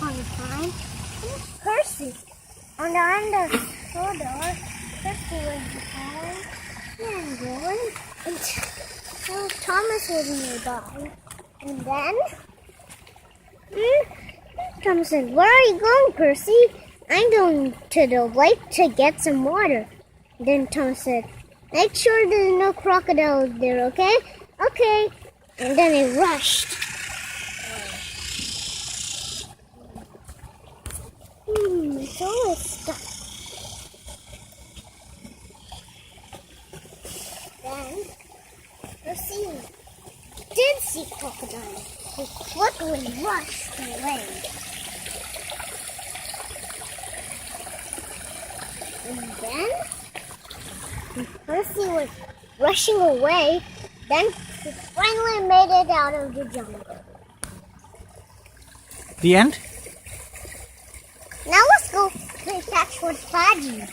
upon a time, Percy, on the underwater, Percy was going and going until Thomas was nearby. And then, Thomas said, "Where are you going, Percy?" "I'm going to the lake to get some water." Then Thomas said, "Make sure there's no crocodiles there, okay?" "Okay." And then he rushed. It's always stuck. Then Percy did see crocodiles. He quickly rushed away. And then Percy was rushing away. Then he finally made it out of the jungle. The end? Now let's go play catch with Fudgy.